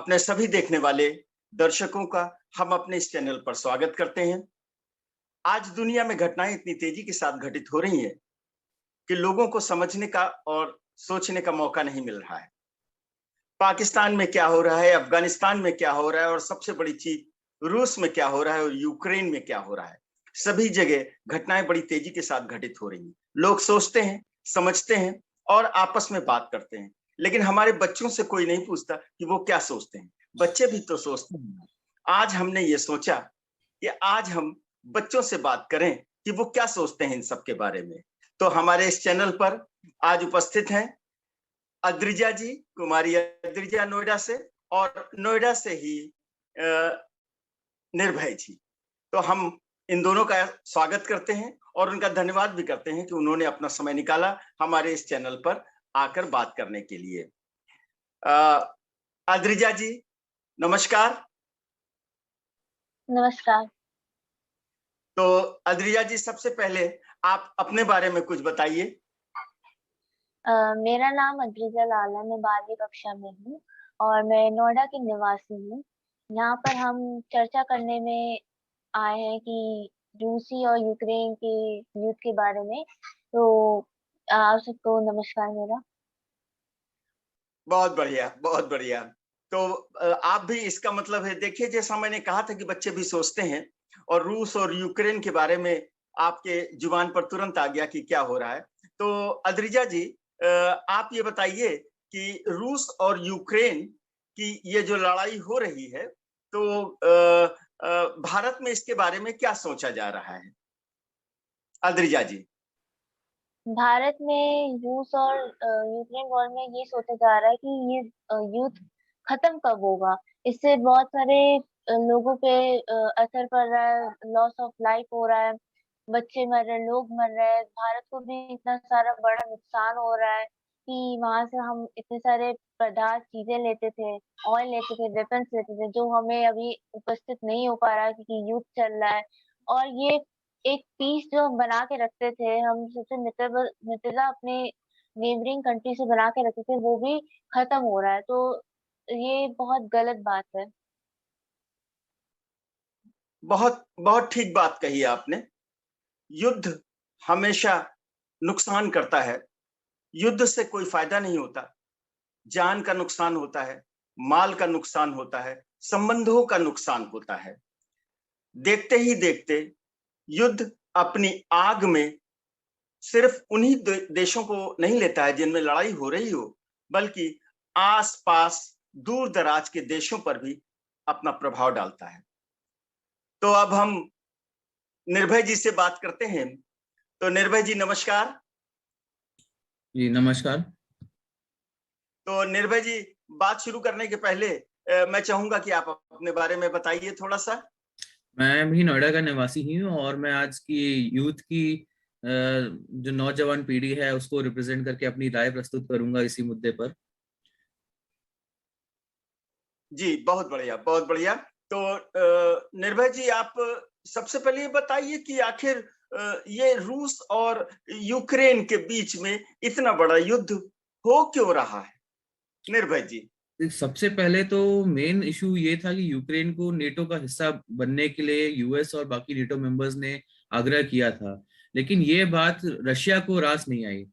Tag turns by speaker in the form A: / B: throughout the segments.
A: अपने सभी देखने वाले दर्शकों का हम अपने इस चैनल पर स्वागत करते हैं। आज दुनिया में घटनाएं इतनी तेजी के साथ घटित हो रही हैं कि लोगों को समझने का और सोचने का मौका नहीं मिल रहा है। पाकिस्तान में क्या हो रहा है, अफगानिस्तान में क्या हो रहा है और सबसे बड़ी चीज रूस में क्या हो रहा है और यूक्रेन में क्या हो रहा है। सभी जगह घटनाएं बड़ी तेजी के साथ घटित हो रही हैं। लोग सोचते हैं, समझते हैं और आपस में बात करते हैं, लेकिन हमारे बच्चों से कोई नहीं पूछता कि वो क्या सोचते हैं। बच्चे भी तो सोचते हैं। आज हमने ये सोचा कि आज हम बच्चों से बात करें कि वो क्या सोचते हैं इन सब के बारे में। तो हमारे इस चैनल पर आज उपस्थित हैं अद्रिजा जी, कुमारी अद्रिजा नोएडा से, और नोएडा से ही निर्भय जी। तो हम इन दोनों का स्वागत करते हैं और उनका धन्यवाद भी करते हैं कि उन्होंने अपना समय निकाला हमारे इस चैनल पर आकर बात करने के लिए। अद्रिजा जी नमस्कार।
B: नमस्कार।
A: तो अद्रिजा जी, सबसे पहले आप अपने बारे में कुछ बताइए।
B: मेरा नाम अद्रिजा लाल है, मैं 12वीं कक्षा में हूँ और मैं नोएडा की निवासी हूँ। यहाँ पर हम चर्चा करने में आए हैं कि रूसी और यूक्रेन के युद्ध के बारे में। तो आप सबको नमस्कार मेरा।
A: बहुत बढ़िया, बहुत बढ़िया। तो आप भी, इसका मतलब है, देखिए जैसा मैंने कहा था कि बच्चे भी सोचते हैं, और रूस और यूक्रेन के बारे में आपके जुबान पर तुरंत आ गया कि क्या हो रहा है। तो अद्रिजा जी, आप ये बताइए कि रूस और यूक्रेन की ये जो लड़ाई हो रही है, तो भारत में इसके बारे में क्या सोचा जा रहा है, अद्रिजा जी?
B: भारत में रूस और यूक्रेन वॉर में ये सोचा जा रहा है कि ये युद्ध खत्म कब होगा। इससे बहुत सारे लोगों पे असर पड़ रहा है, लॉस ऑफ लाइफ हो रहा है, बच्चे मर रहे हैं, लोग मर रहे हैं। भारत को भी इतना सारा बड़ा नुकसान हो रहा है कि वहां से हम इतने सारे पदार्थ चीजें लेते थे, ऑयल लेते थे, वेपन्स लेते थे, जो हमें अभी उपस्थित नहीं हो पा रहा है क्योंकि युद्ध चल रहा है। और ये एक पीस जो हम बना के रखते थे, हम सबसे मित्रता अपने नेबरिंग कंट्री से बना के रखते थे, वो भी खत्म हो रहा है। तो ये बहुत गलत बात है।
A: बहुत बहुत ठीक बात कही आपने। युद्ध हमेशा नुकसान करता है। युद्ध से कोई फायदा नहीं होता। जान का नुकसान होता है, माल का नुकसान होता है, संबंधों का नुकसान होता है। देखते ही देखते युद्ध अपनी आग में सिर्फ उन्हीं देशों को नहीं लेता है जिनमें लड़ाई हो रही हो, बल्कि आसपास दूर दराज के देशों पर भी अपना प्रभाव डालता है। तो अब हम निर्भय जी से बात करते हैं। तो निर्भय जी नमस्कार।
C: जी नमस्कार।
A: तो निर्भय जी, बात शुरू करने के पहले मैं चाहूंगा कि आप अपने बारे में बताइए थोड़ा सा।
C: मैं भी नोएडा का निवासी ही हूँ और मैं आज की यूथ की जो नौजवान पीढ़ी है उसको रिप्रेजेंट करके अपनी राय प्रस्तुत करूंगा इसी मुद्दे पर।
A: जी बहुत बढ़िया, बहुत बढ़िया। तो निर्भय जी, आप सबसे पहले ये बताइए कि आखिर ये रूस और यूक्रेन के बीच में इतना बड़ा युद्ध हो क्यों रहा है, निर्भय जी?
C: सबसे पहले तो मेन इशू ये था कि यूक्रेन को नेटो का हिस्सा बनने के लिए यूएस और बाकी नेटो मेंबर्स ने आग्रह किया था, लेकिन ये बात रशिया को रास नहीं आई।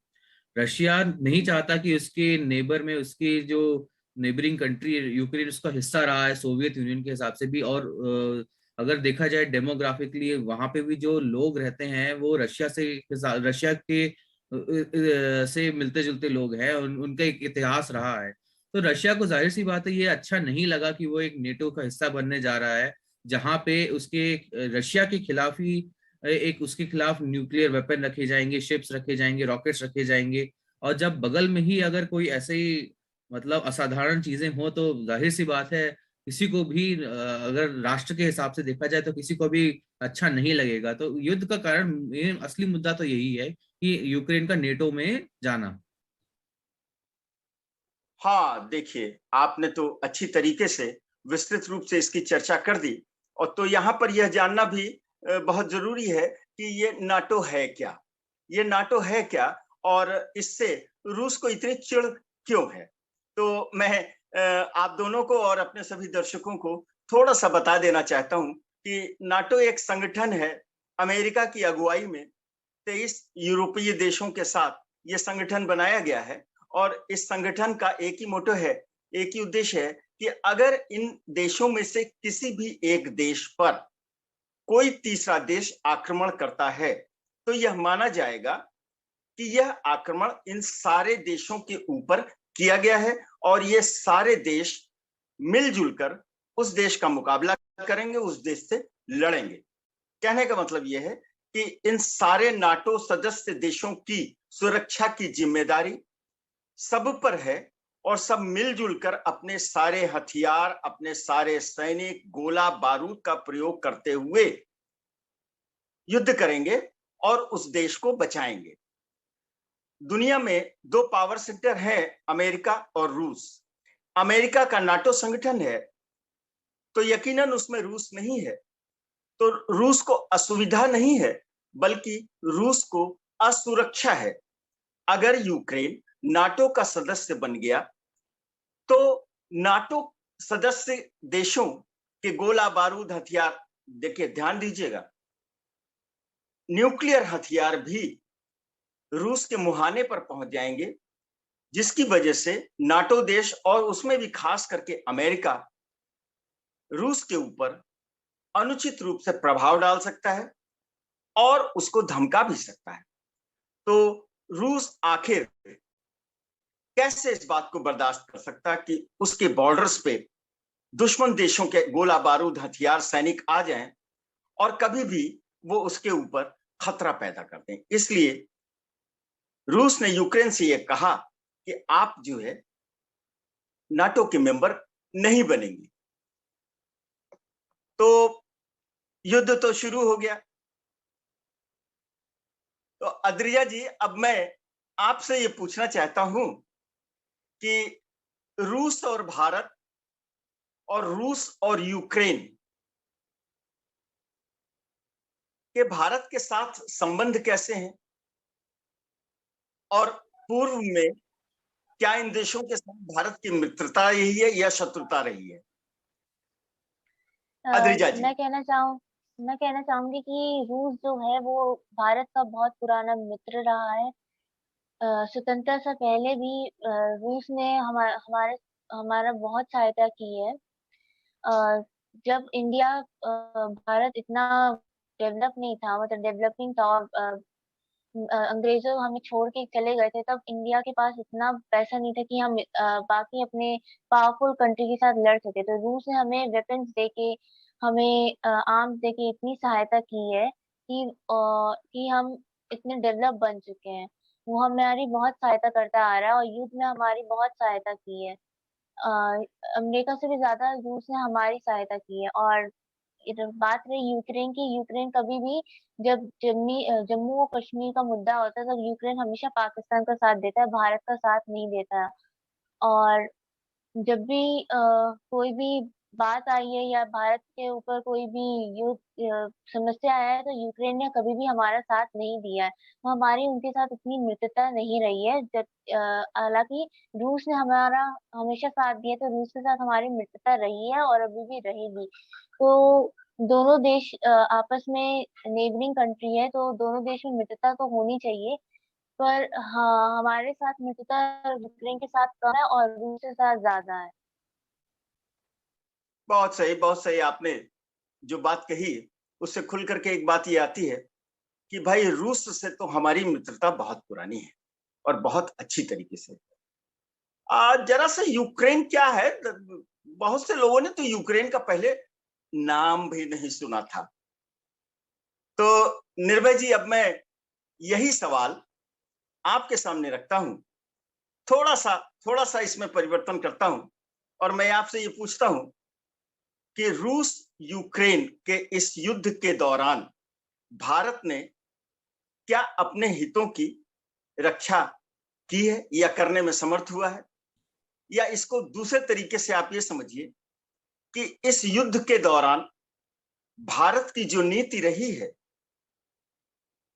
C: रशिया नहीं चाहता कि उसके नेबर में, उसकी जो नेबरिंग कंट्री यूक्रेन उसका हिस्सा रहा है सोवियत यूनियन के हिसाब से भी, और अगर देखा जाए डेमोग्राफिकली वहां पे भी जो लोग रहते हैं वो रशिया के से मिलते जुलते लोग हैं, उनका एक इतिहास रहा है। तो रशिया को जाहिर सी बात है ये अच्छा नहीं लगा कि वो एक नेटो का हिस्सा बनने जा रहा है जहां पे उसके रशिया के खिलाफ ही एक उसके खिलाफ न्यूक्लियर वेपन रखे जाएंगे, शिप्स रखे जाएंगे, रॉकेट्स रखे जाएंगे। और जब बगल में ही अगर कोई ऐसे ही मतलब असाधारण चीजें हो तो जाहिर सी बात है किसी को भी अगर राष्ट्र के हिसाब से देखा जाए तो किसी को भी अच्छा नहीं लगेगा। तो युद्ध का कारण, ये असली मुद्दा तो यही है कि यूक्रेन का नेटो में जाना।
A: हाँ देखिए, आपने तो अच्छी तरीके से विस्तृत रूप से इसकी चर्चा कर दी। और तो यहाँ पर यह जानना भी बहुत जरूरी है कि ये नाटो है क्या, ये नाटो है क्या, और इससे रूस को इतनी चिढ़ क्यों है। तो मैं आप दोनों को और अपने सभी दर्शकों को थोड़ा सा बता देना चाहता हूं कि नाटो एक संगठन है। अमेरिका की अगुवाई में 23 यूरोपीय देशों के साथ ये संगठन बनाया गया है और इस संगठन का एक ही मोटो है, एक ही उद्देश्य है कि अगर इन देशों में से किसी भी एक देश पर कोई तीसरा देश आक्रमण करता है तो यह माना जाएगा कि यह आक्रमण इन सारे देशों के ऊपर किया गया है और ये सारे देश मिलजुल कर उस देश का मुकाबला करेंगे, उस देश से लड़ेंगे। कहने का मतलब यह है कि इन सारे नाटो सदस्य देशों की सुरक्षा की जिम्मेदारी सब पर है और सब मिलजुल कर अपने सारे हथियार, अपने सारे सैनिक, गोला बारूद का प्रयोग करते हुए युद्ध करेंगे और उस देश को बचाएंगे। दुनिया में दो पावर सेंटर हैं, अमेरिका और रूस। अमेरिका का नाटो संगठन है तो यकीनन उसमें रूस नहीं है, तो रूस को असुविधा नहीं है बल्कि रूस को असुरक्षा है। अगर यूक्रेन नाटो का सदस्य बन गया तो नाटो सदस्य देशों के गोला बारूद हथियार, देखिए ध्यान दीजिएगा, न्यूक्लियर हथियार भी रूस के मुहाने पर पहुंच जाएंगे, जिसकी वजह से नाटो देश और उसमें भी खास करके अमेरिका रूस के ऊपर अनुचित रूप से प्रभाव डाल सकता है और उसको धमका भी सकता है। तो रूस आखिर कैसे इस बात को बर्दाश्त कर सकता है कि उसके बॉर्डर्स पे दुश्मन देशों के गोला बारूद हथियार सैनिक आ जाएं और कभी भी वो उसके ऊपर खतरा पैदा कर दें। इसलिए रूस ने यूक्रेन से यह कहा कि आप जो है नाटो के मेंबर नहीं बनेंगे। तो युद्ध तो शुरू हो गया। तो अद्रिजा जी, अब मैं आपसे ये पूछना चाहता हूं कि रूस और भारत और रूस और यूक्रेन के भारत के साथ संबंध कैसे हैं और पूर्व में क्या इन देशों के साथ भारत की मित्रता रही है या शत्रुता रही है? अद्रिजा जी।
B: मैं कहना चाहूंगी कि रूस जो है वो भारत का बहुत पुराना मित्र रहा है। स्वतंत्रता से पहले भी रूस ने हमारा बहुत सहायता की है। जब इंडिया भारत इतना डेवलप नहीं था, मतलब डेवलपिंग था और अंग्रेजों हमें छोड़ के चले गए थे, तब इंडिया के पास इतना पैसा नहीं था कि हम बाकी अपने पावरफुल कंट्री के साथ लड़ सके। तो रूस ने हमें वेपन्स देके, हमें आर्म्स देके इतनी सहायता की है कि हम इतने डेवलप बन चुके हैं। वो हमारी बहुत सहायता करता आ रहा है और युद्ध में हमारी बहुत सहायता की है। अ, अमेरिका से भी ज्यादा रूस ने हमारी सहायता की है। और इधर बात रही यूक्रेन की, यूक्रेन कभी भी जब जम्मू और कश्मीर का मुद्दा होता है तब यूक्रेन हमेशा पाकिस्तान का साथ देता है, भारत का साथ नहीं देता। और जब भी कोई भी बात आई है या भारत के ऊपर कोई भी युद्ध समस्या आया है तो यूक्रेन ने कभी भी हमारा साथ नहीं दिया है। तो हमारी उनके साथ उतनी मित्रता नहीं रही है। जब हालांकि रूस ने हमारा हमेशा साथ दिया, तो रूस के साथ हमारी मित्रता रही है और अभी भी रहेगी। तो दोनों देश आपस में नेबरिंग कंट्री है, तो दोनों देश में मित्रता तो होनी चाहिए। पर हाँ, हमारे साथ मित्रता यूक्रेन के साथ कम है और रूस के साथ ज्यादा है।
A: बहुत सही, बहुत सही। आपने जो बात कही उससे खुल करके एक बात ये आती है कि भाई रूस से तो हमारी मित्रता बहुत पुरानी है और बहुत अच्छी तरीके से। जरा सा यूक्रेन क्या है, बहुत से लोगों ने तो यूक्रेन का पहले नाम भी नहीं सुना था। तो निर्भय जी, अब मैं यही सवाल आपके सामने रखता हूं, थोड़ा सा इसमें परिवर्तन करता हूं और मैं आपसे ये पूछता हूं कि रूस यूक्रेन के इस युद्ध के दौरान भारत ने क्या अपने हितों की रक्षा की है या करने में समर्थ हुआ है? या इसको दूसरे तरीके से आप ये समझिए कि इस युद्ध के दौरान भारत की जो नीति रही है,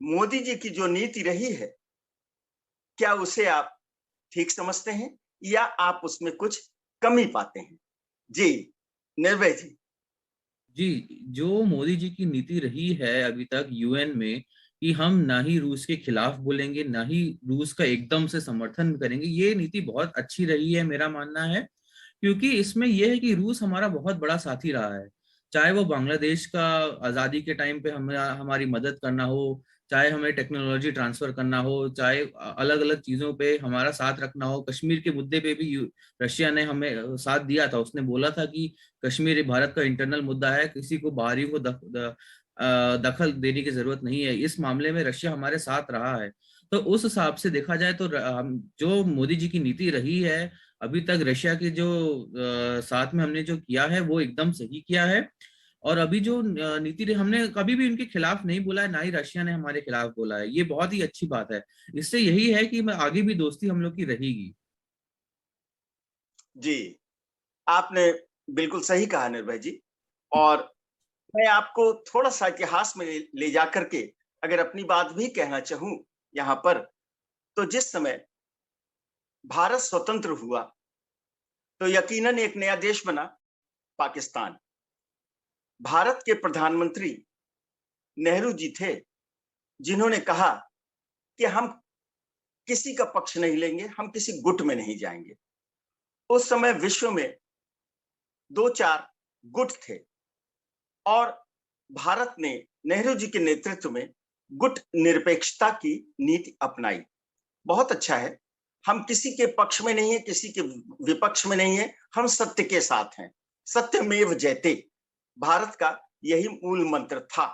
A: मोदी जी की जो नीति रही है, क्या उसे आप ठीक समझते हैं या आप उसमें कुछ कमी पाते हैं। जी निर्भय जी।
C: जी, जो मोदी जी की नीति रही है अभी तक यूएन में कि हम ना ही रूस के खिलाफ बोलेंगे, ना ही रूस का एकदम से समर्थन करेंगे, ये नीति बहुत अच्छी रही है मेरा मानना है। क्योंकि इसमें यह है कि रूस हमारा बहुत बड़ा साथी रहा है। चाहे वो बांग्लादेश का आजादी के टाइम पे हमारी मदद करना हो, चाहे हमें टेक्नोलॉजी ट्रांसफर करना हो, चाहे अलग अलग चीजों पे हमारा साथ रखना हो। कश्मीर के मुद्दे पे भी रशिया ने हमें साथ दिया था। उसने बोला था कि कश्मीर भारत का इंटरनल मुद्दा है, किसी को बाहरी को दखल देने की जरूरत नहीं है। इस मामले में रशिया हमारे साथ रहा है। तो उस हिसाब से देखा जाए तो हम जो मोदी जी की नीति रही है अभी तक रशिया के जो साथ में हमने जो किया है वो एकदम सही किया है। और अभी जो नीति हमने कभी भी उनके खिलाफ नहीं बोला है, ना ही रशिया ने हमारे खिलाफ बोला है। ये बहुत ही अच्छी बात है। इससे यही है कि आगे भी दोस्ती हम लोग की रहेगी।
A: जी आपने बिल्कुल सही कहा निर्भय जी। और मैं आपको थोड़ा सा इतिहास में ले जाकर के अगर अपनी बात भी कहना चाहूं यहाँ पर, तो जिस समय भारत स्वतंत्र हुआ तो यकीनन एक नया देश बना पाकिस्तान। भारत के प्रधानमंत्री नेहरू जी थे जिन्होंने कहा कि हम किसी का पक्ष नहीं लेंगे, हम किसी गुट में नहीं जाएंगे। उस समय विश्व में 2-4 गुट थे और भारत ने नेहरू जी के नेतृत्व में गुट निरपेक्षता की नीति अपनाई। बहुत अच्छा है, हम किसी के पक्ष में नहीं है, किसी के विपक्ष में नहीं है, हम सत्य के साथ हैं। सत्यमेव जयते भारत का यही मूल मंत्र था।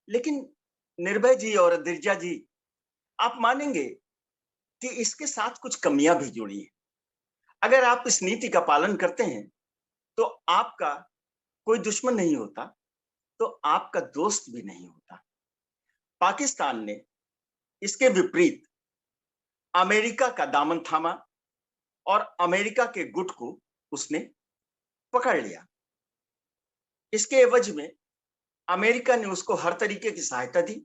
A: लेकिन निर्भय जी और दिर्जा जी, आप मानेंगे कि इसके साथ कुछ कमियां भी जुड़ी हैं। अगर आप इस नीति का पालन करते हैं तो आपका कोई दुश्मन नहीं होता, तो आपका दोस्त भी नहीं होता। पाकिस्तान ने इसके विपरीत अमेरिका का दामन थामा और अमेरिका के गुट को उसने पकड़ लिया। इसके एवज में अमेरिका ने उसको हर तरीके की सहायता दी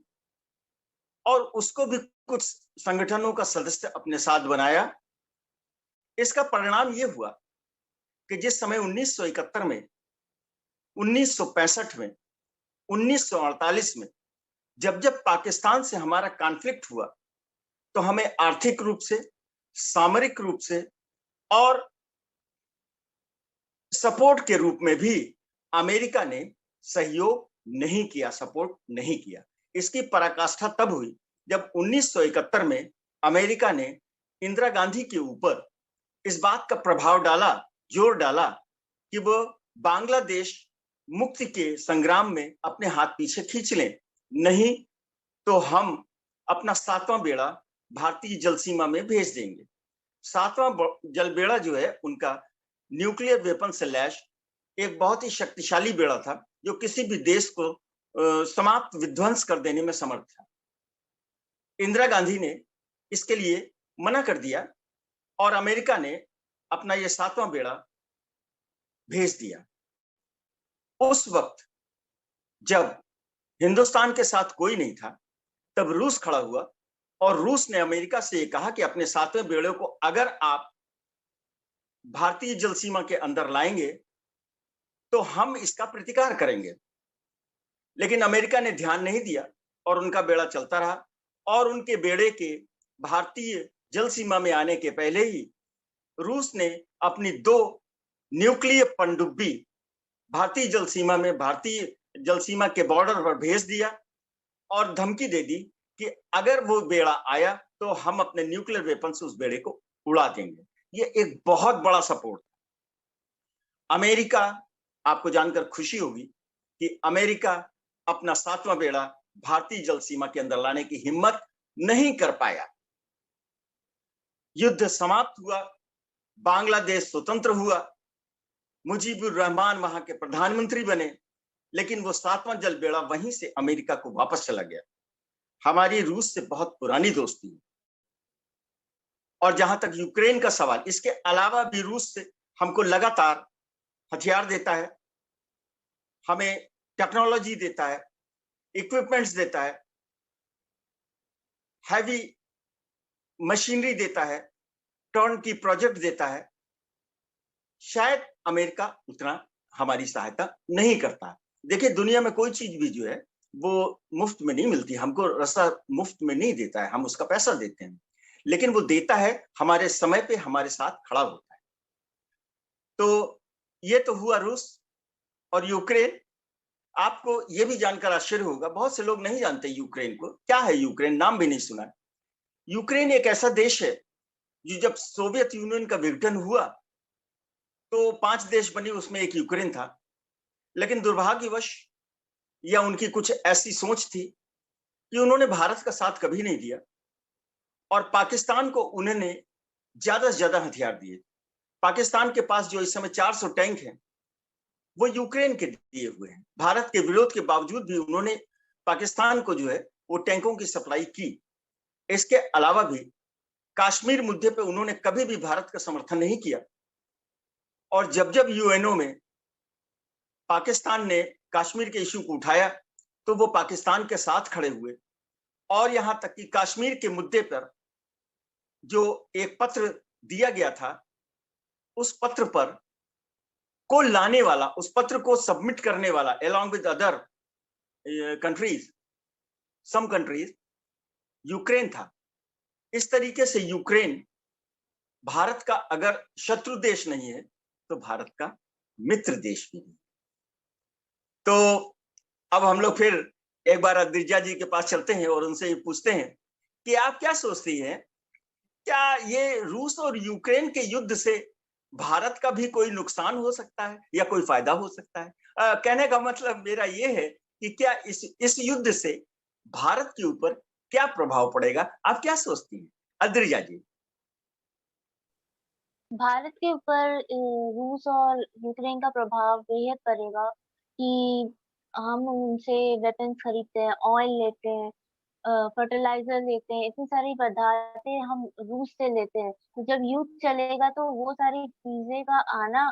A: और उसको भी कुछ संगठनों का सदस्य अपने साथ बनाया। इसका परिणाम यह हुआ कि जिस समय 1971 में, 1965 में, 1948 में जब जब पाकिस्तान से हमारा कॉन्फ्लिक्ट हुआ तो हमें आर्थिक रूप से, सामरिक रूप से और सपोर्ट के रूप में भी अमेरिका ने सहयोग नहीं किया, सपोर्ट नहीं किया। इसकी पराकाष्ठा तब हुई जब 1971 में अमेरिका ने इंदिरा गांधी के ऊपर इस बात का प्रभाव डाला, जोर डाला कि वो बांग्लादेश मुक्ति के संग्राम में अपने हाथ पीछे खींच लें, नहीं तो हम अपना 7वां बेड़ा भारतीय जल सीमा में भेज देंगे। 7वां जल बेड़ा जो है उनका न्यूक्लियर वेपन से लैस एक बहुत ही शक्तिशाली बेड़ा था जो किसी भी देश को समाप्त, विध्वंस कर देने में समर्थ था। इंदिरा गांधी ने इसके लिए मना कर दिया और अमेरिका ने अपना ये 7वां बेड़ा भेज दिया। उस वक्त जब हिंदुस्तान के साथ कोई नहीं था, तब रूस खड़ा हुआ और रूस ने अमेरिका से यह कहा कि अपने 7वें बेड़े को अगर आप भारतीय जल सीमा के अंदर लाएंगे तो हम इसका प्रतिकार करेंगे। लेकिन अमेरिका ने ध्यान नहीं दिया और उनका बेड़ा चलता रहा और उनके बेड़े के भारतीय जल सीमा में आने के पहले ही रूस ने अपनी 2 न्यूक्लियर पनडुब्बी भारतीय जल सीमा में, भारतीय जल सीमा के बॉर्डर पर भेज दिया और धमकी दे दी कि अगर वो बेड़ा आया तो हम अपने न्यूक्लियर वेपन से उस बेड़े को उड़ा देंगे। ये एक बहुत बड़ा सपोर्ट था। अमेरिका, आपको जानकर खुशी होगी कि अमेरिका अपना 7वां बेड़ा भारतीय जल सीमा के अंदर लाने की हिम्मत नहीं कर पाया। युद्ध समाप्त हुआ, बांग्लादेश स्वतंत्र हुआ, मुजीबुर रहमान वहां के प्रधानमंत्री बने, लेकिन वो 7वां जल बेड़ा वहीं से अमेरिका को वापस चला गया। हमारी रूस से बहुत पुरानी दोस्ती है। और जहां तक यूक्रेन का सवाल, इसके अलावा भी रूस से हमको लगातार हथियार देता है, हमें टेक्नोलॉजी देता है, इक्विपमेंट्स देता है, हैवी मशीनरी देता है, टर्न की प्रोजेक्ट देता है। शायद अमेरिका उतना हमारी सहायता नहीं करता। देखिए, दुनिया में कोई चीज भी जो है वो मुफ्त में नहीं मिलती, हमको रास्ता मुफ्त में नहीं देता है, हम उसका पैसा देते हैं, लेकिन वो देता है हमारे समय पे, हमारे साथ खड़ा होता है। तो ये तो हुआ रूस और यूक्रेन। आपको ये भी जानकर आश्चर्य होगा, बहुत से लोग नहीं जानते यूक्रेन को। क्या है यूक्रेन? नाम भी नहीं सुना। यूक्रेन एक ऐसा देश है जो जब सोवियत यूनियन का विघटन हुआ तो 5 देश बनी, उसमें एक यूक्रेन था। लेकिन दुर्भाग्यवश या उनकी कुछ ऐसी सोच थी कि उन्होंने भारत का साथ कभी नहीं दिया और पाकिस्तान को उन्होंने ज्यादा से ज्यादा हथियार दिए। पाकिस्तान के पास जो इस समय 400 टैंक हैं वो यूक्रेन के दिए हुए हैं। भारत के विरोध के बावजूद भी उन्होंने पाकिस्तान को जो है वो टैंकों की सप्लाई की। इसके अलावा भी कश्मीर मुद्दे पे उन्होंने कभी भी भारत का समर्थन नहीं किया और जब जब यूएनओ में पाकिस्तान ने कश्मीर के इश्यू को उठाया तो वो पाकिस्तान के साथ खड़े हुए और यहां तक कि कश्मीर के मुद्दे पर जो एक पत्र दिया गया था, उस पत्र पर को लाने वाला, उस पत्र को सबमिट करने वाला along with other countries, some countries, Ukraine था। इस तरीके से यूक्रेन भारत का अगर शत्रु देश नहीं है तो भारत का मित्र देश भी नहीं। तो अब हम लोग फिर एक बार अद्रिजा जी के पास चलते हैं और उनसे ये पूछते हैं कि आप क्या सोचती हैं, क्या ये रूस और यूक्रेन के युद्ध से भारत का भी कोई नुकसान हो सकता है या कोई फायदा हो सकता है? कहने का मतलब मेरा ये है कि क्या इस युद्ध से भारत के ऊपर क्या प्रभाव पड़ेगा? आप क्या सोचती हैं अद्रिजा जी?
B: भारत के ऊपर रूस और यूक्रेन का प्रभाव बेहद पड़ेगा कि हम उनसे वेपन्स खरीदते हैं, ऑयल लेते हैं, फर्टिलाइजर लेते हैं, इतनी सारी पदार्थें हम रूस से लेते हैं। तो जब युद्ध चलेगा तो वो सारी चीजें का आना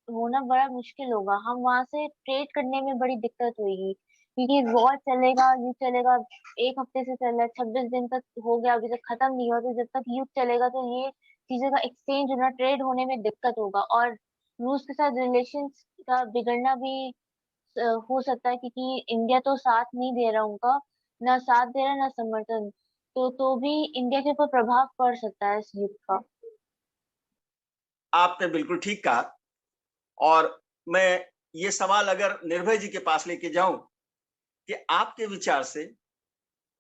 B: होना बड़ा मुश्किल होगा। हम वहां से ट्रेड करने में बड़ी दिक्कत होगी क्योंकि वॉर चलेगा, युद्ध चलेगा, 1 हफ्ते से चल रहा है, 26 दिन तक हो गया, अभी तक खत्म नहीं हुआ। तो जब तक युद्ध चलेगा तो ये चीजें का एक्सचेंज होना, ट्रेड होने में दिक्कत होगा और रूस के साथ रिलेशन का बिगड़ना भी हो सकता है क्योंकि इंडिया तो साथ नहीं दे रहा उनका, ना साथ दे रहा ना समर्थन। तो भी इंडिया के ऊपर प्रभाव पड़ सकता है इस युद्ध का।
A: आपने बिल्कुल ठीक कहा और मैं ये सवाल अगर निर्भय जी के पास लेके जाऊं कि आपके विचार से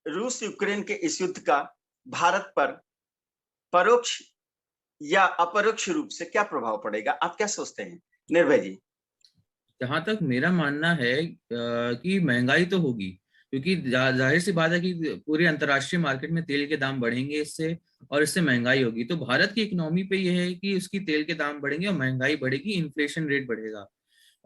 A: रूस यूक्रेन के इस युद्ध का भारत पर परोक्ष या अपरोक्ष रूप से क्या प्रभाव पड़ेगा? आप क्या सोचते हैं निर्भय जी?
C: जहां तक मेरा मानना है कि महंगाई तो होगी, क्योंकि जाहिर सी बात है कि पूरे अंतर्राष्ट्रीय मार्केट में तेल के दाम बढ़ेंगे इससे, और इससे महंगाई होगी। तो भारत की इकोनॉमी पे यह है कि उसकी तेल के दाम बढ़ेंगे और महंगाई बढ़ेगी, इन्फ्लेशन रेट बढ़ेगा।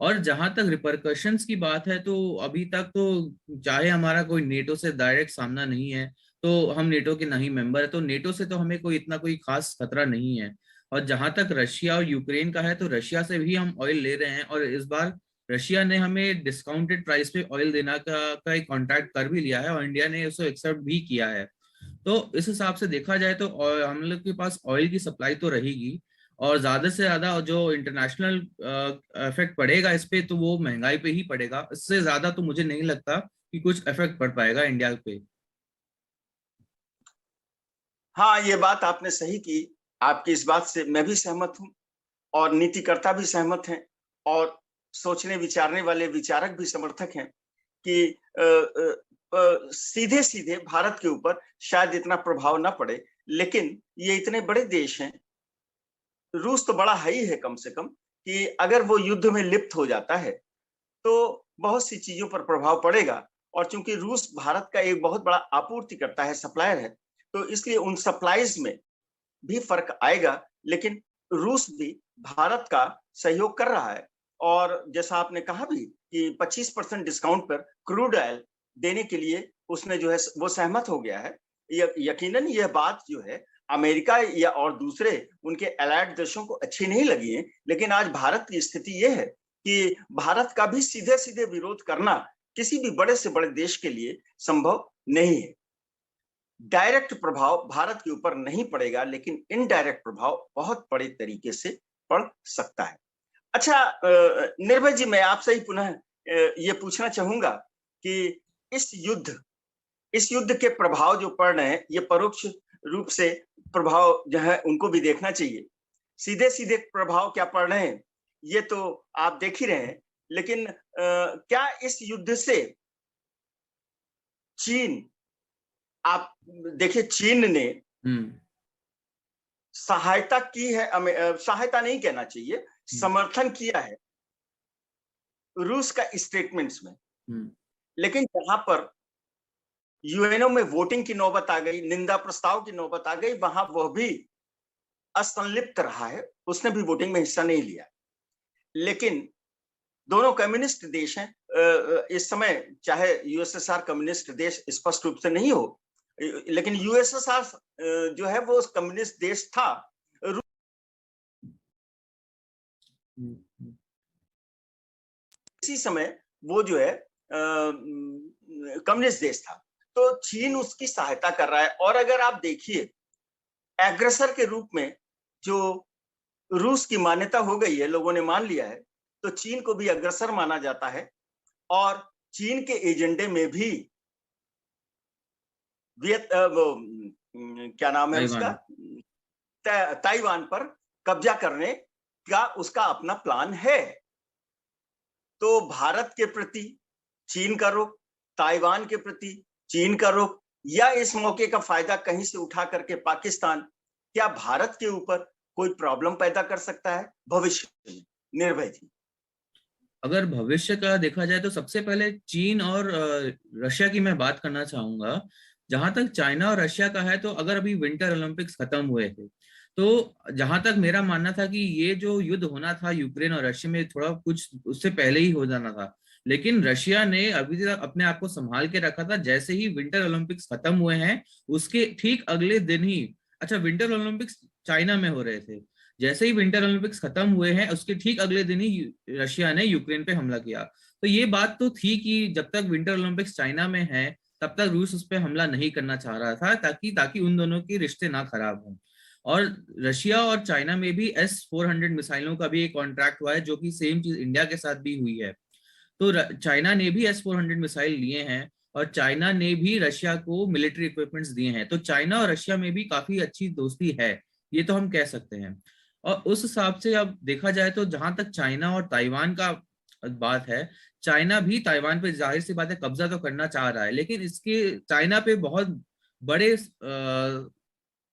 C: और जहां तक रिपरकशंस की बात है, तो अभी तक तो चाहे हमारा कोई नेटो से डायरेक्ट सामना नहीं है, तो हम नेटो के नहीं मेंबर है, तो नेटो से तो हमें कोई इतना कोई खास खतरा नहीं है। और जहां तक रशिया और यूक्रेन का है, तो रशिया से भी हम ऑयल ले रहे हैं और इस बार रशिया ने हमें डिस्काउंटेड प्राइस पे ऑयल देना का एक कॉन्ट्रैक्ट कर भी लिया है और इंडिया ने उसे एक्सेप्ट भी किया है। तो इस हिसाब से देखा जाए तो हम लोग के पास ऑयल की सप्लाई तो रहेगी, और ज्यादा से ज्यादा जो इंटरनेशनल इफेक्ट पड़ेगा इस पे, तो वो महंगाई पे ही पड़ेगा। इससे ज्यादा तो मुझे नहीं लगता कि कुछ इफेक्ट पड़ पाएगा इंडिया पे।
A: हाँ, ये बात आपने सही की। आपकी इस बात से मैं भी सहमत हूँ और नीतिकर्ता भी सहमत हैं और सोचने विचारने वाले विचारक भी समर्थक हैं कि सीधे सीधे भारत के ऊपर शायद इतना प्रभाव ना पड़े, लेकिन ये इतने बड़े देश हैं, रूस तो बड़ा है ही है कम से कम, कि अगर वो युद्ध में लिप्त हो जाता है तो बहुत सी चीजों पर प्रभाव पड़ेगा। और चूंकि रूस भारत का एक बहुत बड़ा आपूर्तिकर्ता है, सप्लायर है, तो इसलिए उन सप्लाईज में भी फर्क आएगा। लेकिन रूस भी भारत का सहयोग कर रहा है और जैसा आपने कहा भी कि 25% डिस्काउंट पर क्रूड ऑयल देने के लिए उसने जो है वो सहमत हो गया है। यकीनन यह बात जो है अमेरिका या और दूसरे उनके अलाइड देशों को अच्छी नहीं लगी है, लेकिन आज भारत की स्थिति यह है कि भारत का भी सीधे सीधे विरोध करना किसी भी बड़े से बड़े देश के लिए संभव नहीं है। डायरेक्ट प्रभाव भारत के ऊपर नहीं पड़ेगा, लेकिन इनडायरेक्ट प्रभाव बहुत बड़े तरीके से पड़ सकता है। अच्छा, निर्भय जी, मैं आपसे ही पुनः ये पूछना चाहूंगा कि इस युद्ध के प्रभाव जो पड़ रहे हैं, ये परोक्ष रूप से प्रभाव जो है उनको भी देखना चाहिए। सीधे सीधे प्रभाव क्या पड़ रहे हैं ये तो आप देख ही रहे हैं, लेकिन क्या इस युद्ध से चीन, आप देखिए चीन ने सहायता की है, सहायता नहीं कहना चाहिए, समर्थन किया है रूस का स्टेटमेंट्स में, लेकिन जहां पर यूएनओ में वोटिंग की नौबत आ गई, निंदा प्रस्ताव की नौबत आ गई, वहां वह भी असंलिप्त रहा है, उसने भी वोटिंग में हिस्सा नहीं लिया। लेकिन दोनों कम्युनिस्ट देश हैं, इस समय चाहे यूएसएसआर कम्युनिस्ट देश स्पष्ट रूप से नहीं हो, लेकिन यूएसएसआर जो है वो कम्युनिस्ट देश था, इसी समय वो जो है कम्युनिस्ट देश था। तो चीन उसकी सहायता कर रहा है, और अगर आप देखिए एग्रेसर के रूप में जो रूस की मान्यता हो गई है, लोगों ने मान लिया है, तो चीन को भी अग्रसर माना जाता है। और चीन के एजेंडे में भी क्या नाम है उसका, ताइवान पर कब्जा करने का उसका अपना प्लान है। तो भारत के प्रति चीन का रुख, ताइवान के प्रति चीन का रुख, या इस मौके का फायदा कहीं से उठा करके पाकिस्तान क्या भारत के ऊपर कोई प्रॉब्लम पैदा कर सकता है भविष्य में? निर्भय जी,
C: अगर भविष्य का देखा जाए तो सबसे पहले चीन और रशिया की मैं बात करना चाहूंगा। जहां तक चाइना और रशिया का है, तो अगर अभी विंटर ओलंपिक्स खत्म हुए थे, तो जहां तक मेरा मानना था कि ये जो युद्ध होना था यूक्रेन और रशिया में, थोड़ा कुछ उससे पहले ही हो जाना था। लेकिन रशिया ने अभी तक अपने आप को संभाल के रखा था। जैसे ही विंटर ओलंपिक्स खत्म हुए हैं, उसके ठीक अगले दिन ही, अच्छा विंटर ओलंपिक्स चाइना में हो रहे थे, जैसे ही विंटर ओलंपिक्स खत्म हुए हैं उसके ठीक अगले दिन ही रशिया ने यूक्रेन पे हमला किया। तो ये बात तो थी कि जब तक विंटर ओलंपिक्स चाइना में है तब तक रूस उस पर हमला नहीं करना चाह रहा था, ताकि उन दोनों के रिश्ते ना खराब हों। और रशिया और चाइना में भी S-400 मिसाइलों का भी एक कॉन्ट्रैक्ट हुआ है, जो कि सेम चीज इंडिया के साथ भी हुई है। तो चाइना ने भी S-400 मिसाइल लिए हैं, और चाइना ने भी रशिया को मिलिट्री इक्विपमेंट्स दिए हैं। तो चाइना और रशिया में भी काफी अच्छी दोस्ती है, ये तो हम कह सकते हैं। और उस हिसाब से अब देखा जाए तो जहां तक चाइना और ताइवान का बात है, चाइना भी ताइवान पे जाहिर सी बात है कब्जा तो करना चाह रहा है, लेकिन इसके चाइना पे बहुत बड़े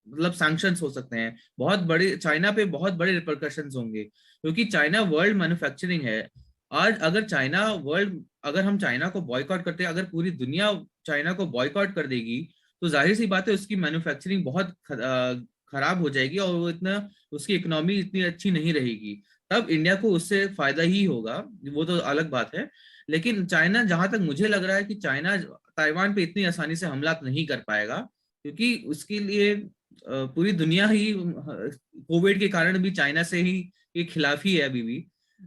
C: मतलब सैंक्शंस हो सकते हैं, बहुत बड़े, चाइना पे बहुत बड़े रिपरकशंस होंगे, क्योंकि चाइना वर्ल्ड मैन्युफैक्चरिंग है। आज अगर हम चाइना को बॉयकॉट करते हैं, अगर पूरी दुनिया चाइना को बॉयकॉट कर देगी, तो जाहिर सी बात है उसकी मैन्युफैक्चरिंग बहुत खराब हो जाएगी, और वो इतना, उसकी इकोनॉमी इतनी अच्छी नहीं रहेगी। तब इंडिया को उससे फायदा ही होगा, वो तो अलग बात है। लेकिन चाइना, जहां तक मुझे लग रहा है कि चाइना ताइवान पे इतनी आसानी से हमला नहीं कर पाएगा, क्योंकि उसके लिए पूरी दुनिया ही कोविड के कारण भी चाइना से ही के खिलाफ ही है अभी भी।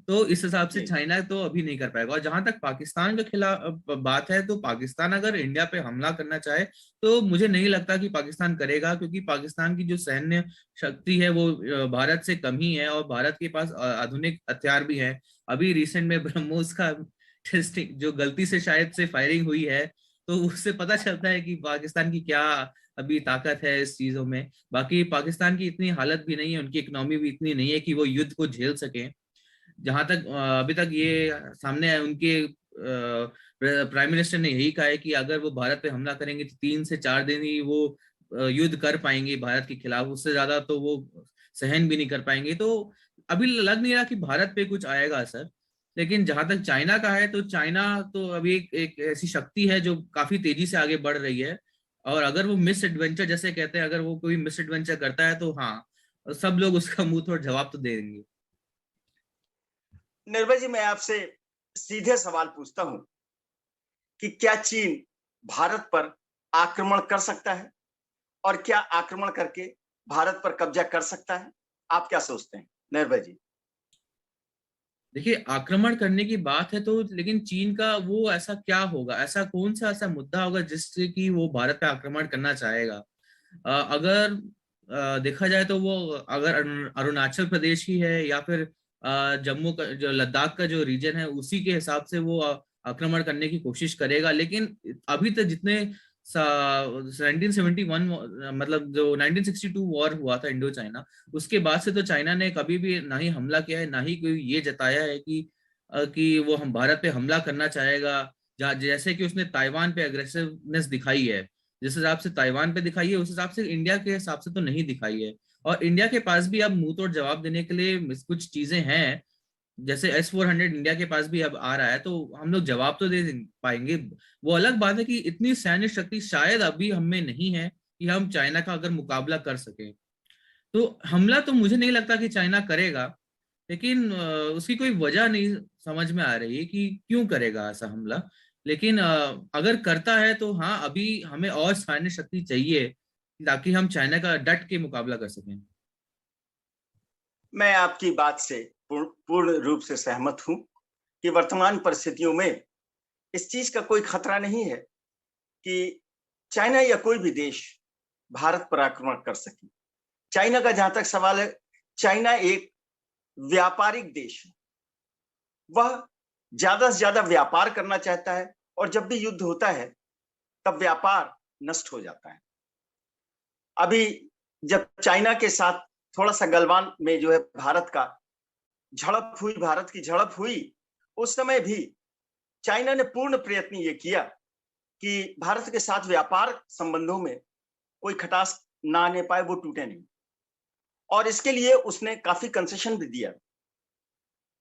C: तो इस हिसाब से चाइना तो अभी नहीं कर पाएगा। और जहां तक पाकिस्तान के खिलाफ बात है, तो पाकिस्तान अगर इंडिया पे हमला करना चाहे तो मुझे नहीं लगता कि पाकिस्तान करेगा, क्योंकि पाकिस्तान की जो सैन्य शक्ति है वो भारत से कम ही है, और भारत के पास आधुनिक हथियार भी है। अभी रिसेंट में ब्रह्मोस का टेस्टिंग जो गलती से शायद से फायरिंग हुई है, तो उससे पता चलता है कि पाकिस्तान की क्या अभी ताकत है इस चीजों में। बाकी पाकिस्तान की इतनी हालत भी नहीं है, उनकी इकोनॉमी भी इतनी नहीं है कि वो युद्ध को झेल सके। जहां तक अभी तक ये सामने है, उनके प्राइम मिनिस्टर ने यही कहा है कि अगर वो भारत पे हमला करेंगे तो 3 से 4 दिन ही वो युद्ध कर पाएंगे भारत के खिलाफ, उससे ज्यादा तो वो सहन भी नहीं कर पाएंगे। तो अभी लग नहीं रहा कि भारत पे कुछ आएगा असर। लेकिन जहां तक चाइना का है, तो चाइना तो अभी एक ऐसी शक्ति है जो काफी तेजी से आगे बढ़ रही है, और अगर वो मिस एडवेंचर जैसे कहते हैं, अगर वो कोई मिस एडवेंचर करता है तो हाँ, सब लोग उसका मुंह तोड़ जवाब तो दे देंगे।
A: निर्भय जी, मैं आपसे सीधे सवाल पूछता हूं कि क्या चीन भारत पर आक्रमण कर सकता है, और क्या आक्रमण करके भारत पर कब्जा कर सकता है? आप क्या सोचते हैं निर्भय जी?
C: देखिए, आक्रमण करने की बात है तो, लेकिन चीन का वो ऐसा क्या होगा, ऐसा कौन सा ऐसा मुद्दा होगा जिससे कि वो भारत पे आक्रमण करना चाहेगा? अगर देखा जाए तो वो अगर अरुणाचल प्रदेश ही है या फिर जम्मू का जो लद्दाख का जो रीजन है उसी के हिसाब से वो आक्रमण करने की कोशिश करेगा। लेकिन अभी तक जितने 1971 मतलब जो 1962 वॉर हुआ था इंडो चाइना, उसके बाद से तो चाइना ने कभी भी ना ही हमला किया है, ना ही कोई ये जताया है कि वो हम भारत पे हमला करना चाहेगा। जैसे कि उसने ताइवान पे अग्रेसिवनेस दिखाई है, जिस हिसाब से ताइवान पे दिखाई है उस हिसाब से इंडिया के हिसाब से तो नहीं दिखाई है। और इंडिया के पास भी अब मुंह तोड़ जवाब देने के लिए कुछ चीजें हैं, जैसे S-400 इंडिया के पास भी अब आ रहा है, तो हम लोग जवाब तो दे पाएंगे। वो अलग बात है कि इतनी सैन्य शक्ति शायद अभी हम में नहीं है कि हम चाइना का अगर मुकाबला कर सके। तो हमला तो मुझे नहीं लगता कि चाइना करेगा, लेकिन उसकी कोई वजह नहीं समझ में आ रही है कि क्यों करेगा ऐसा हमला। लेकिन अगर करता है तो हाँ, अभी हमें और सैन्य शक्ति चाहिए ताकि हम चाइना का डट के मुकाबला कर सकें।
A: मैं आपकी बात से पूर्ण रूप से सहमत हूं कि वर्तमान परिस्थितियों में इस चीज का कोई खतरा नहीं है कि चाइना या कोई भी देश भारत पर आक्रमण कर सके। चाइना का जहां तक सवाल है, चाइना एक व्यापारिक देश है। वह ज्यादा से ज्यादा व्यापार करना चाहता है और जब भी युद्ध होता है तब व्यापार नष्ट हो जाता है। अभी जब चाइना के साथ थोड़ा सा गलवान में जो है भारत का भारत की झड़प हुई, उस समय भी चाइना ने पूर्ण प्रयत्न ये किया कि भारत के साथ व्यापार संबंधों में कोई खटास ना आने पाए, वो टूटे नहीं, और इसके लिए उसने काफी कंसेशन भी दिया।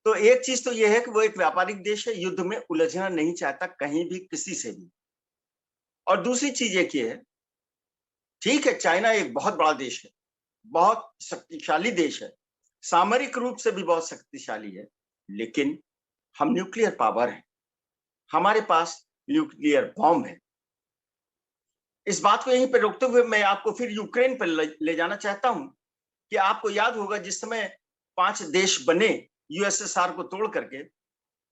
A: तो एक चीज तो यह है कि वो एक व्यापारिक देश है, युद्ध में उलझना नहीं चाहता कहीं भी किसी से भी। और दूसरी चीज एक ये है, ठीक है चाइना एक बहुत बड़ा देश है, बहुत शक्तिशाली देश है, सामरिक रूप से भी बहुत शक्तिशाली है, लेकिन हम न्यूक्लियर पावर है, हमारे पास न्यूक्लियर बॉम्ब है। इस बात को यहीं पर रोकते हुए मैं आपको फिर यूक्रेन पर ले जाना चाहता हूं कि आपको याद होगा जिस समय 5 देश बने यूएसएसआर को तोड़ करके,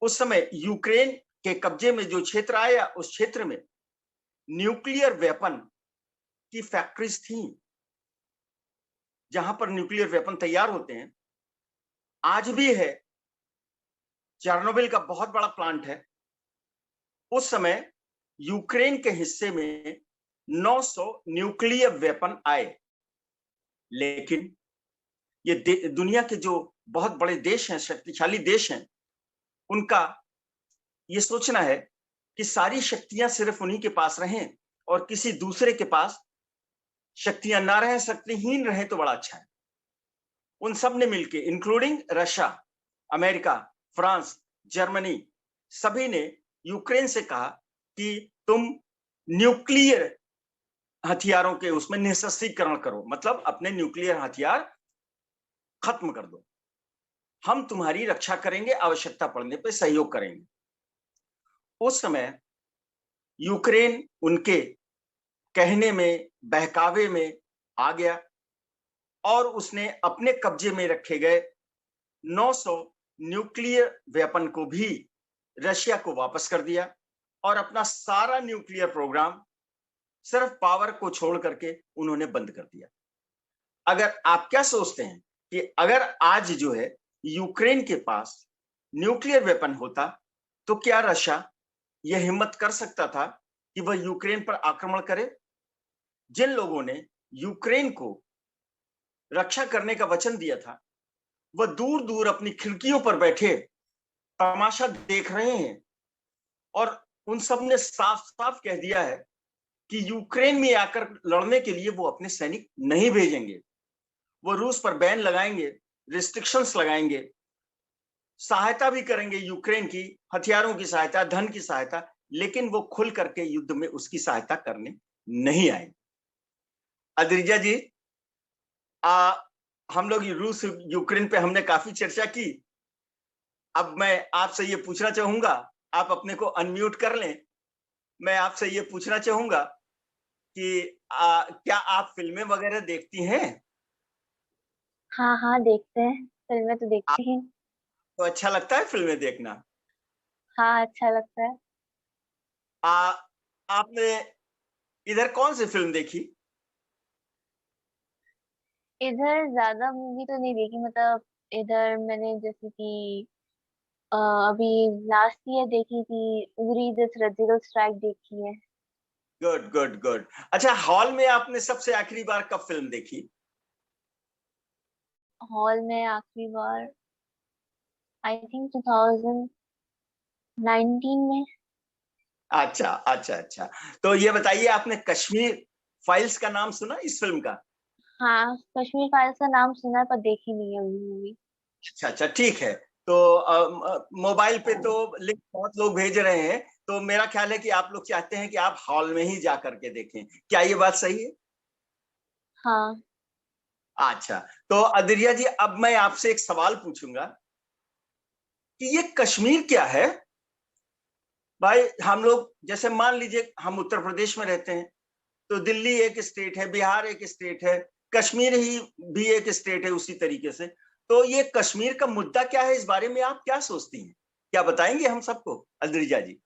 A: उस समय यूक्रेन के कब्जे में जो क्षेत्र आया, उस क्षेत्र में न्यूक्लियर वेपन की फैक्ट्रीज थी, जहां पर न्यूक्लियर वेपन तैयार होते हैं। आज भी है, चेर्नोबिल का बहुत बड़ा प्लांट है। उस समय यूक्रेन के हिस्से में 900 न्यूक्लियर वेपन आए, लेकिन ये दुनिया के जो बहुत बड़े देश हैं, शक्तिशाली देश हैं, उनका ये सोचना है कि सारी शक्तियां सिर्फ उन्हीं के पास रहें और किसी दूसरे के पास शक्तियां ना रहें, शक्तिहीन रहें तो बड़ा अच्छा है। उन सब ने मिलकर, including Russia, America, France, Germany, सभी ने यूक्रेन से कहा कि तुम न्यूक्लियर हथियारों के उसमें निःशस्त्रीकरण करो, मतलब अपने न्यूक्लियर हथियार खत्म कर दो, हम तुम्हारी रक्षा करेंगे, आवश्यकता पड़ने पर सहयोग करेंगे। उस समय यूक्रेन उनके कहने में, बहकावे में आ गया और उसने अपने कब्जे में रखे गए 900 न्यूक्लियर वेपन को भी रशिया को वापस कर दिया और अपना सारा न्यूक्लियर प्रोग्राम सिर्फ पावर को छोड़ करके उन्होंने बंद कर दिया। अगर आप क्या सोचते हैं कि अगर आज जो है यूक्रेन के पास न्यूक्लियर वेपन होता तो क्या रशिया यह हिम्मत कर सकता था कि वह यूक्रेन पर आक्रमण करे? जिन लोगों ने यूक्रेन को रक्षा करने का वचन दिया था, वह दूर दूर अपनी खिड़कियों पर बैठे तमाशा देख रहे हैं और उन सब ने साफ साफ कह दिया है कि यूक्रेन में आकर लड़ने के लिए वो अपने सैनिक नहीं भेजेंगे। वो रूस पर बैन लगाएंगे, रिस्ट्रिक्शंस लगाएंगे, सहायता भी करेंगे यूक्रेन की, हथियारों की सहायता, धन की सहायता, लेकिन वो खुल करके युद्ध में उसकी सहायता करने नहीं आए। अद्रिजा जी, हम लोग रूस यूक्रेन पे हमने काफी चर्चा की। अब मैं आपसे ये पूछना चाहूंगा, आप अपने को अनम्यूट कर लें। मैं आपसे ये पूछना चाहूंगा कि क्या आप फिल्में वगैरह देखती हैं?
B: हाँ हाँ, देखते हैं, फिल्में तो देखती हैं।
A: आपको अच्छा लगता है फिल्में देखना?
B: हाँ, अच्छा लगता है।
A: आ, आपने इधर कौन सी फिल्म देखी?
B: इधर ज्यादा मूवी तो नहीं देखी, मतलब इधर मैंने जैसे कि अभी लास्ट ईयर देखी थी उरी द सर्जिकल स्ट्राइक देखी है।
A: Good good good. अच्छा, हॉल में आपने सबसे आखिरी बार कब फिल्म देखी?
B: हॉल में आखिरी बार आई थिंक 2019 में।
A: अच्छा अच्छा अच्छा। तो ये बताइए, आपने कश्मीर फाइल्स का नाम सुना इस फिल्म का?
B: हाँ, कश्मीर फाइल्स का नाम सुना है पर देखी नहीं है मूवी।
A: अच्छा अच्छा, ठीक है। तो मोबाइल पे तो लिंक बहुत लोग भेज रहे हैं, तो मेरा ख्याल है कि आप लोग चाहते हैं कि आप हॉल में ही जा करके देखें, क्या ये बात सही है?
B: हाँ।
A: अच्छा, तो अदरिया जी, अब मैं आपसे एक सवाल पूछूंगा कि ये कश्मीर क्या है? भाई, हम लोग जैसे मान लीजिए हम उत्तर प्रदेश में रहते हैं, तो दिल्ली एक स्टेट है, बिहार एक स्टेट है, कश्मीर ही भी एक स्टेट है उसी तरीके से। तो ये कश्मीर का मुद्दा क्या है, इस बारे में आप क्या सोचती हैं? क्या बताएंगे हम सबको, अद्रिजा जी?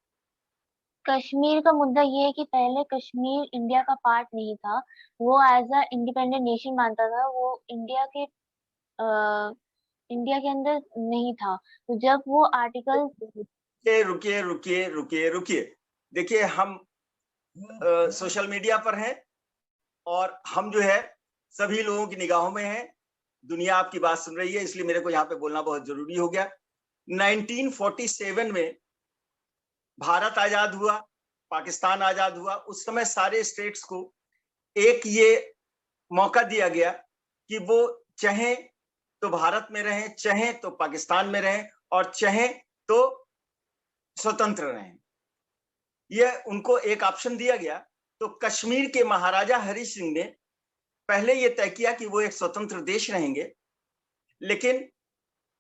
B: कश्मीर का मुद्दा ये है कि पहले कश्मीर इंडिया का पार्ट नहीं था। वो एज अ इंडिपेंडेंट नेशन मानता था। वो इंडिया के अंदर नहीं था। तो जब वो आर्टिकल
A: रुकिए रुकिए रुकिए रुकिए रुकिए। देखिए, हम सोशल मीडिया पर हैं, और हम जो है सभी लोगों की निगाहों में हैं। दुनिया आपकी बात सुन रही है, इसलिए मेरे को यहाँ पे बोलना बहुत जरूरी हो गया। 1947 में भारत आजाद हुआ, पाकिस्तान आजाद हुआ। उस समय सारे स्टेट्स को एक ये मौका दिया गया कि वो चाहे तो भारत में रहें, चाहे तो पाकिस्तान में रहें, और चाहे तो स्वतंत्र रहें। ये उनको एक ऑप्शन दिया गया। तो कश्मीर के महाराजा हरि सिंह ने पहले ये तय किया कि वो एक स्वतंत्र देश रहेंगे, लेकिन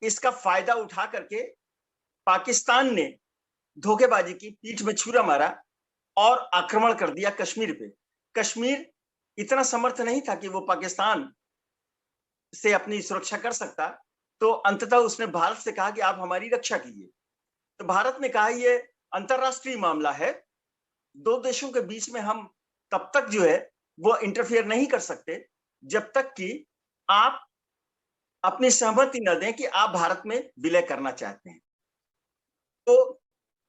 A: इसका फायदा उठा करके पाकिस्तान ने धोखेबाजी की, पीठ में छुरा मारा और आक्रमण कर दिया कश्मीर पे। कश्मीर इतना समर्थ नहीं था कि वो पाकिस्तान से अपनी सुरक्षा कर सकता। तो अंततः उसने भारत से कहा कि आप हमारी रक्षा कीजिए। तो भारत ने कहा ये अंतरराष्ट्रीय मामला है, दो देशों के बीच में हम तब तक जो है वो इंटरफेयर नहीं कर सकते जब तक कि आप अपनी सहमति न दें कि आप भारत में विलय करना चाहते हैं। तो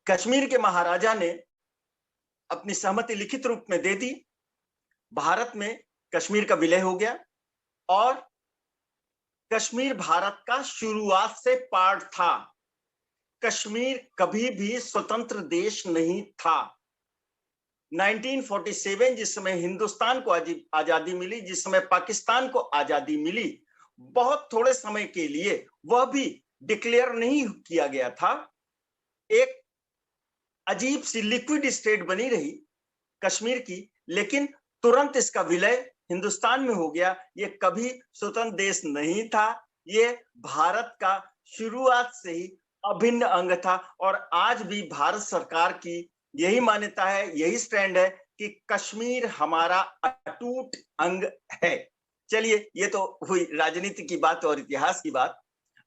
A: कश्मीर के महाराजा ने अपनी सहमति लिखित रूप में दे दी, भारत में कश्मीर का विलय हो गया, और कश्मीर भारत का शुरुआत से पार्ट था। कश्मीर कभी भी स्वतंत्र देश नहीं था। 1947 जिस समय हिंदुस्तान को आजादी मिली, जिस समय पाकिस्तान को आजादी मिली, बहुत थोड़े समय के लिए वह भी डिक्लेयर नहीं किया गया था। एक अजीब सी लिक्विड स्टेट बनी रही कश्मीर की, लेकिन तुरंत इसका विलय हिंदुस्तान में हो गया। ये कभी स्वतंत्र देश नहीं था, ये भारत का शुरुआत से ही अभिन्न अंग था। और आज भी भारत सरकार की यही मान्यता है, यही स्टैंड है कि कश्मीर हमारा अटूट अंग है। चलिए, ये तो हुई राजनीति की बात और इतिहास की बात।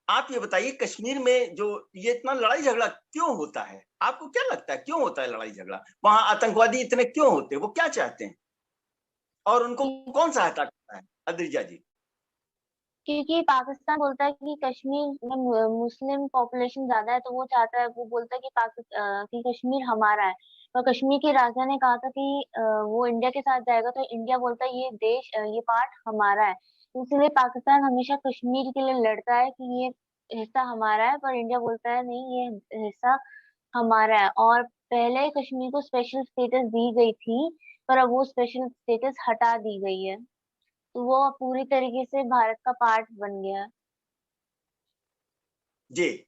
A: आप ये बताइए, कश्मीर में जो ये इतना लड़ाई झगड़ा क्यों होता है? आपको क्या लगता है क्यों होता है लड़ाई झगड़ा? वहां आतंकवादी इतने क्यों होते हैं? वो क्या चाहते हैं और उनको कौन सहायता करता है, अद्रिजा जी?
B: क्योंकि पाकिस्तान बोलता है कि कश्मीर में मुस्लिम पॉपुलेशन ज्यादा है, तो वो चाहता है, वो बोलता है कि कि कश्मीर हमारा है। पर कश्मीर के राजा ने कहा था कि वो इंडिया के साथ जाएगा, तो इंडिया बोलता है ये देश, ये पार्ट हमारा है। तो इसलिए पाकिस्तान हमेशा कश्मीर के लिए लड़ता है कि ये हिस्सा हमारा है, पर इंडिया बोलता है नहीं, ये हिस्सा हमारा है। और पहले कश्मीर को स्पेशल स्टेटस दी गई थी, पर अब वो स्पेशल स्टेटस हटा दी गई है। तो वो पूरी तरीके से भारत का पार्ट बन गया।
A: जी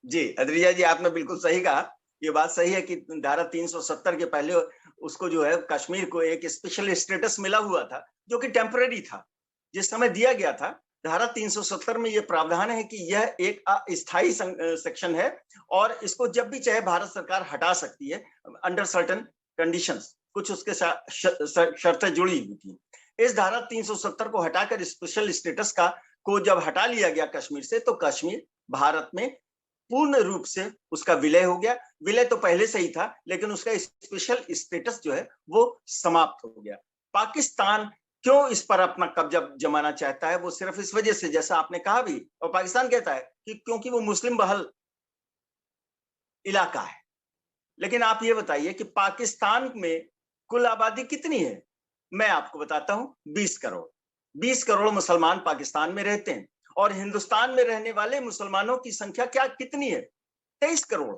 A: जी, अद्रिजा जी, आपने बिल्कुल सही कहा। ये बात सही है कि धारा 370 के पहले उसको जो है कश्मीर को एक स्पेशल स्टेटस मिला हुआ था, जो कि टेम्पररी था। जिस समय दिया गया था, धारा 370 में यह प्रावधान है कि यह एक अस्थायी सेक्शन है, और इसको जब भी चाहे भारत सरकार हटा सकती है अंडर सर्टेन कंडीशंस। कुछ उसके साथ शर्तें जुड़ी हुई थी। इस धारा 370 को हटाकर स्पेशल स्टेटस को जब हटा लिया गया कश्मीर से, तो कश्मीर भारत में पूर्ण रूप से उसका विलय हो गया। विलय तो पहले से ही था, लेकिन उसका स्पेशल स्टेटस जो है वो समाप्त हो गया। पाकिस्तान क्यों इस पर अपना कब्जा जमाना चाहता है? वो सिर्फ इस वजह से, जैसा आपने कहा भी और पाकिस्तान कहता है कि क्योंकि वो मुस्लिम बहुल इलाका है। लेकिन आप ये बताइए कि पाकिस्तान में कुल आबादी कितनी है? मैं आपको बताता हूं, 20 करोड़। 20 करोड़ मुसलमान पाकिस्तान में रहते हैं और हिंदुस्तान में रहने वाले मुसलमानों की संख्या क्या कितनी है? 23 करोड़।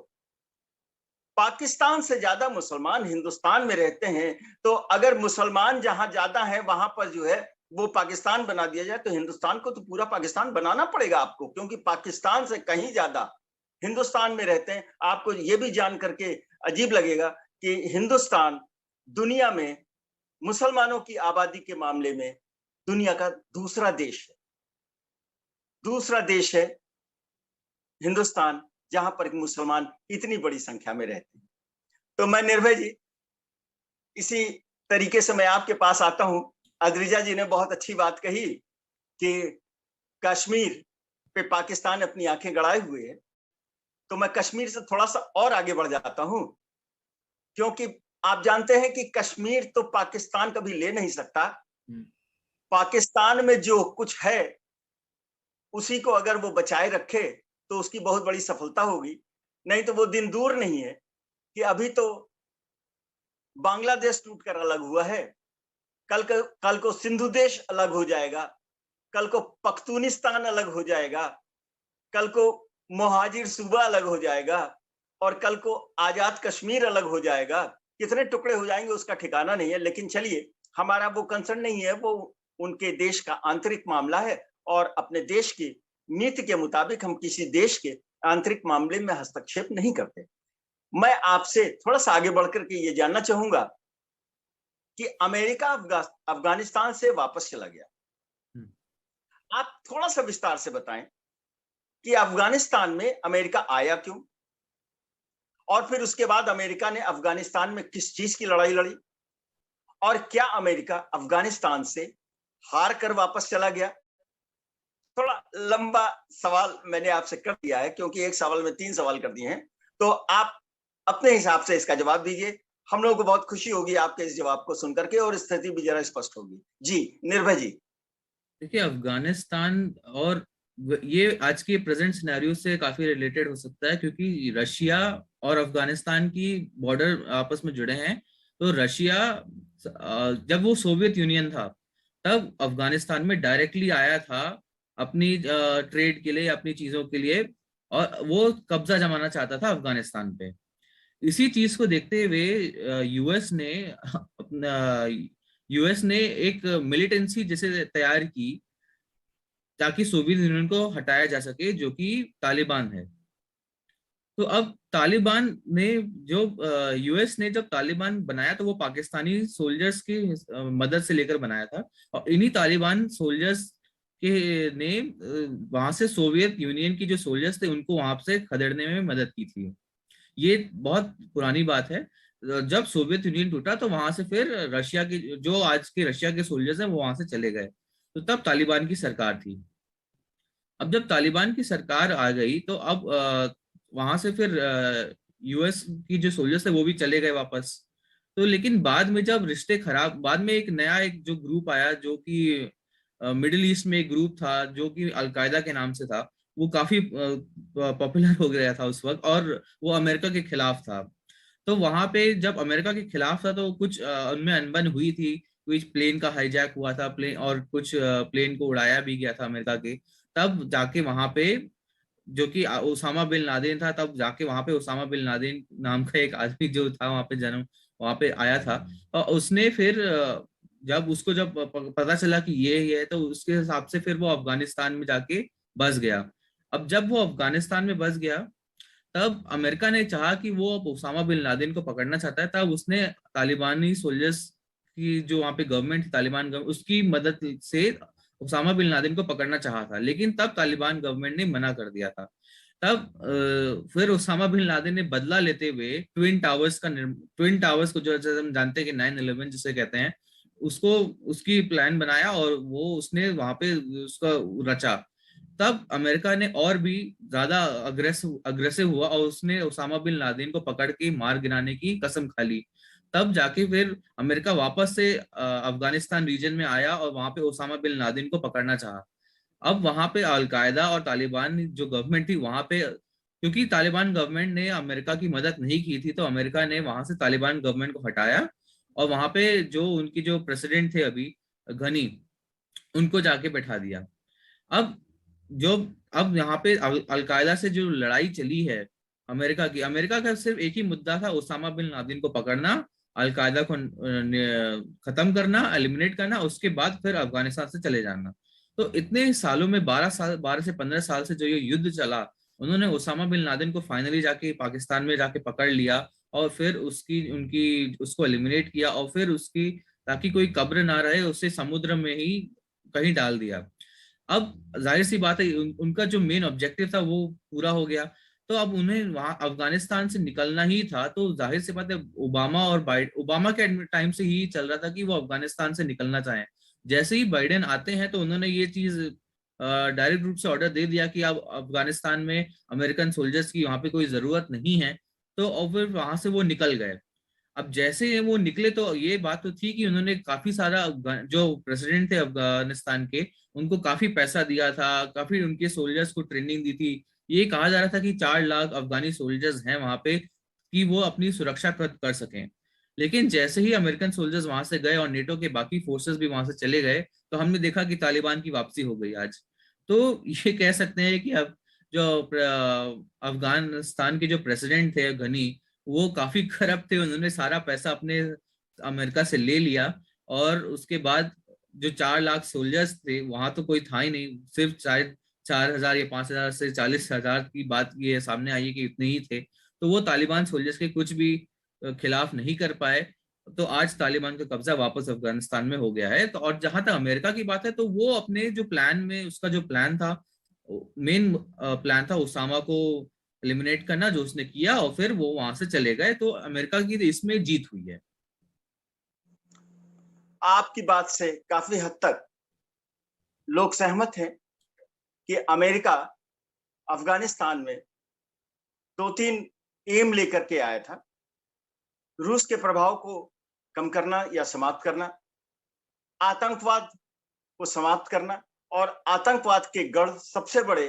A: पाकिस्तान से ज्यादा मुसलमान हिंदुस्तान में रहते हैं, तो अगर मुसलमान जहां ज्यादा है वहां पर जो है वो पाकिस्तान बना दिया जाए, तो हिंदुस्तान को तो पूरा पाकिस्तान बनाना पड़ेगा आपको, क्योंकि पाकिस्तान से कहीं ज्यादा हिंदुस्तान में रहते हैं। आपको ये भी जान करके अजीब लगेगा कि हिंदुस्तान दुनिया में मुसलमानों की आबादी के मामले में दुनिया का दूसरा देश है। दूसरा देश है हिंदुस्तान, जहां पर मुसलमान इतनी बड़ी संख्या में रहते हैं। तो मैं निर्भय जी, इसी तरीके से मैं आपके पास आता हूं। अद्रिजा जी ने बहुत अच्छी बात कही कि कश्मीर पे पाकिस्तान अपनी आंखें गड़ाए हुए है, तो मैं कश्मीर से थोड़ा सा और आगे बढ़ जाता हूं, क्योंकि आप जानते हैं कि कश्मीर तो पाकिस्तान कभी ले नहीं सकता। पाकिस्तान में जो कुछ है उसी को अगर वो बचाए रखे तो उसकी बहुत बड़ी सफलता होगी। नहीं तो वो दिन दूर नहीं है कि अभी तो बांग्लादेश टूटकर अलग हुआ है, कल को सिंधु देश अलग हो जाएगा, कल को पख्तूनिस्तान अलग हो जाएगा, कल को मुहाजिर सूबा अलग हो जाएगा और कल को आजाद कश्मीर अलग हो जाएगा। कितने टुकड़े हो जाएंगे उसका ठिकाना नहीं है। लेकिन चलिए, हमारा वो कंसर्न नहीं है, वो उनके देश का आंतरिक मामला है और अपने देश की नीति के मुताबिक हम किसी देश के आंतरिक मामले में हस्तक्षेप नहीं करते। मैं आपसे थोड़ा सा आगे बढ़कर के ये जानना चाहूंगा कि अमेरिका अफगानिस्तान से वापस चला गया। आप थोड़ा सा विस्तार से बताएं कि अफगानिस्तान में अमेरिका आया क्यों, और फिर उसके बाद अमेरिका ने अफगानिस्तान में किस चीज की लड़ाई लड़ी, और क्या अमेरिका अफगानिस्तान से हार कर वापस चला गया? थोड़ा लंबा सवाल मैंने आपसे कर दिया है, क्योंकि एक सवाल में 3 सवाल कर दिए हैं, तो आप अपने हिसाब से इसका जवाब दीजिए। हम लोगों को बहुत खुशी होगी आपके इस जवाब को सुनकर के, और स्थिति भी जरा स्पष्ट होगी। जी निर्भय जी।
C: देखिए, अफगानिस्तान और ये आज के प्रेजेंट सिनेरियो से काफी रिलेटेड हो सकता है, क्योंकि रशिया और अफगानिस्तान की बॉर्डर आपस में जुड़े हैं। तो रशिया जब वो सोवियत यूनियन था तब अफगानिस्तान में डायरेक्टली आया था अपनी ट्रेड के लिए, अपनी चीजों के लिए, और वो कब्जा जमाना चाहता था अफगानिस्तान पे। इसी चीज को देखते हुए यूएस ने एक मिलिटेंसी जैसे तैयार की ताकि सोवियत यूनियन को हटाया जा सके, जो कि तालिबान है। तो अब तालिबान ने जो यूएस ने जब तालिबान बनाया तो वो पाकिस्तानी सोल्जर्स की मदद से लेकर बनाया था, और इन्हीं तालिबान सोल्जर्स के ने वहां से सोवियत यूनियन की जो सोल्जर्स थे उनको वहां से खदेड़ने में मदद की थी। ये बहुत पुरानी बात है। जब सोवियत यूनियन टूटा तो वहां से फिर रशिया के जो आज के रशिया के सोल्जर्स हैं वो वहां से चले गए, तो तब तालिबान की सरकार थी। अब जब तालिबान की सरकार आ गई तो अब वहां से फिर यूएस की जो सोल्जर्स थे वो भी चले गए वापस। तो लेकिन बाद में जब रिश्ते खराब, बाद में एक जो ग्रुप आया जो कि मिडिल ईस्ट में एक ग्रुप था जो कि अलकायदा के नाम से था, वो काफी पॉपुलर हो गया था उस वक्त, और वो अमेरिका के खिलाफ था। तो वहां पे जब अमेरिका के खिलाफ था तो कुछ उनमें अनबन हुई थी, कुछ प्लेन का हाईजैक हुआ था प्लेन, और कुछ प्लेन को उड़ाया भी गया था अमेरिका के। तब जाके वहां पे जो कि उसामा बिन लादेन था, तब जाके वहां पे उसामा बिन लादेन नाम का एक आदमी जो था वहां पे जन्म वहां पे आया था, और उसने फिर जब पता चला कि ये है तो उसके हिसाब से फिर वो अफगानिस्तान में जाके बस गया। अब जब वो अफगानिस्तान में बस गया तब अमेरिका ने चाहा कि वो अब उसामा बिन लादेन को पकड़ना चाहता है, तब उसने तालिबानी सोल्जर्स की जो वहां पे गवर्नमेंट थी, तालिबान गवर्नमेंट, उसकी मदद से उसामा बिन लादेन को पकड़ना चाहा था, लेकिन तब तालिबान गवर्नमेंट ने मना कर दिया था। तब फिर उसामा बिन लादेन ने बदला लेते हुए ट्विन टावर्स को जो हम जानते हैं कि 9/11 जिसे कहते हैं, उसको उसकी प्लान बनाया और वो उसने वहां पे उसका रचा। तब अमेरिका ने और भी ज्यादा अग्रेसिव हुआ और उसने उसामा बिन लादेन को पकड़ के मार गिराने की कसम खा ली। तब जाके फिर अमेरिका वापस से अफगानिस्तान रीजन में आया और वहां पे ओसामा बिन लादेन को पकड़ना चाहा। अब वहां पे अलकायदा और तालिबान जो गवर्नमेंट थी वहां पे, क्योंकि तालिबान गवर्नमेंट ने अमेरिका की मदद नहीं की थी, तो अमेरिका ने वहां से तालिबान गवर्नमेंट को हटाया और वहां पे जो उनकी जो प्रेसिडेंट थे अभी घनी, उनको जाके बैठा दिया। अब जो अब यहाँ पे अलकायदा से जो लड़ाई चली है अमेरिका का सिर्फ एक ही मुद्दा था, ओसामा बिन लादेन को पकड़ना, अलकायदा को खत्म करना, एलिमिनेट करना, उसके बाद फिर अफगानिस्तान से चले जाना। तो इतने सालों में 12 से 15 साल से जो ये युद्ध चला, उन्होंने ओसामा बिन लादेन को फाइनली जाके पाकिस्तान में जाके पकड़ लिया और फिर उसको एलिमिनेट किया और फिर उसकी, ताकि कोई कब्र ना रहे, उसे समुद्र में ही कहीं डाल दिया। अब जाहिर सी बात है उनका जो मेन ऑब्जेक्टिव था वो पूरा हो गया। तो अब उन्हें वहां अफगानिस्तान से निकलना ही था, तो जाहिर सी बात है ओबामा के टाइम से ही चल रहा था कि वो अफगानिस्तान से निकलना चाहें। जैसे ही बाइडेन आते हैं तो उन्होंने ये चीज डायरेक्ट रूप से ऑर्डर दे दिया कि अब अफगानिस्तान में अमेरिकन सोल्जर्स की वहां पे कोई जरूरत नहीं है, तो और फिर वहां से वो निकल गए। अब जैसे वो निकले तो ये बात तो थी कि उन्होंने काफी सारा जो प्रेसिडेंट थे अफगानिस्तान के, उनको काफी पैसा दिया था, काफी उनके सोल्जर्स को ट्रेनिंग दी थी। ये कहा जा रहा था कि 4 लाख अफगानी सोल्जर्स हैं वहां पे कि वो अपनी सुरक्षा कर सकें। लेकिन जैसे ही अमेरिकन सोल्जर्स वहां से गए और नेटो के बाकी फोर्सेस भी वहां से चले गए, तो हमने देखा कि तालिबान की वापसी हो गई आज। तो ये कह सकते हैं कि अब जो अफगानिस्तान के जो प्रेसिडेंट थे गनी, वो काफी करप्ट थे। उन्होंने सारा पैसा अपने अमेरिका से ले लिया और उसके बाद जो 4 लाख सोल्जर्स थे वहां तो कोई था ही नहीं, सिर्फ शायद 4,000 या 5,000 से 40,000 की बात ये सामने आई है कि इतने ही थे। तो वो तालिबान सोल्जर्स के कुछ भी खिलाफ नहीं कर पाए। तो आज तालिबान का कब्जा वापस अफगानिस्तान में हो गया है। तो और जहां तक अमेरिका की बात है, तो वो अपने जो प्लान में, उसका जो प्लान था, मेन प्लान था उसामा को एलिमिनेट करना, जो उसने किया और फिर वो वहां से चले गए। तो अमेरिका की इसमें जीत हुई है।
A: आपकी बात से काफी हद तक लोग सहमत हैं कि अमेरिका अफगानिस्तान में 2-3 एम लेकर के आया था। रूस के प्रभाव को कम करना या समाप्त करना, आतंकवाद को समाप्त करना और आतंकवाद के गढ़ सबसे बड़े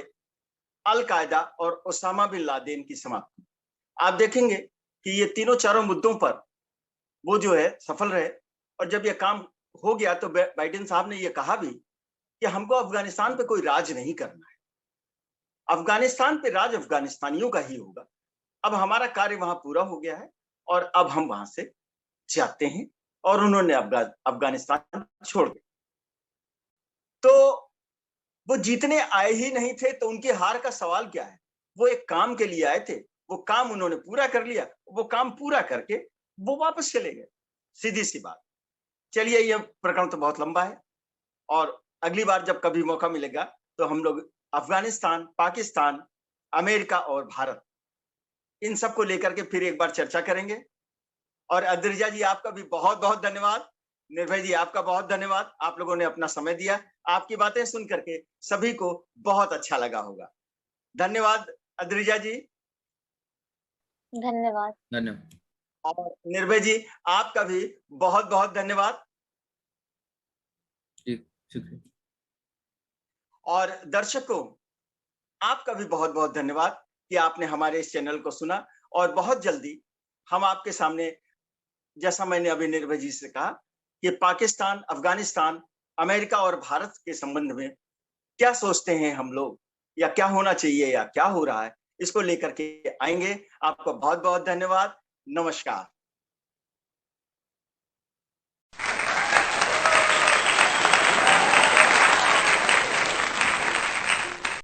A: अल-कायदा और ओसामा बिन लादेन की समाप्ति। आप देखेंगे कि ये तीनों चारों मुद्दों पर वो जो है सफल रहे। और जब ये काम हो गया तो बाइडेन साहब ने ये कहा भी कि हमको अफगानिस्तान पे कोई राज नहीं करना है, अफगानिस्तान पे राज अफगानिस्तानियों का ही होगा। अब हमारा कार्य वहां पूरा हो गया है और अब हम वहां से जाते हैं। और उन्होंने अफगानिस्तान छोड़ दिया। तो वो जीतने आए ही नहीं थे, तो उनकी हार का सवाल क्या है? वो एक काम के लिए आए थे, वो काम उन्होंने पूरा कर लिया। वो काम पूरा करके वो वापस चले गए, सीधी सी बात। चलिए, ये प्रकरण तो बहुत लंबा है और अगली बार जब कभी मौका मिलेगा तो हम लोग अफगानिस्तान, पाकिस्तान, अमेरिका और भारत, इन सबको लेकर के फिर एक बार चर्चा करेंगे। और अद्रिजा जी, आपका भी बहुत बहुत धन्यवाद। निर्भय जी, आपका बहुत धन्यवाद। आप लोगों ने अपना समय दिया। आपकी बातें सुन करके सभी को बहुत अच्छा लगा होगा। धन्यवाद अद्रिजा जी।
B: धन्यवाद।
C: धन्यवाद।
A: और निर्भय जी, आपका भी बहुत बहुत धन्यवाद।
C: शुक्रिया।
A: और दर्शकों, आपका भी बहुत बहुत धन्यवाद कि आपने हमारे इस चैनल को सुना। और बहुत जल्दी हम आपके सामने, जैसा मैंने अभी निर्भय जी से कहा, कि पाकिस्तान, अफगानिस्तान, अमेरिका और भारत के संबंध में क्या सोचते हैं हम लोग, या क्या होना चाहिए या क्या हो रहा है, इसको लेकर के आएंगे। आपको बहुत बहुत धन्यवाद। नमस्कार।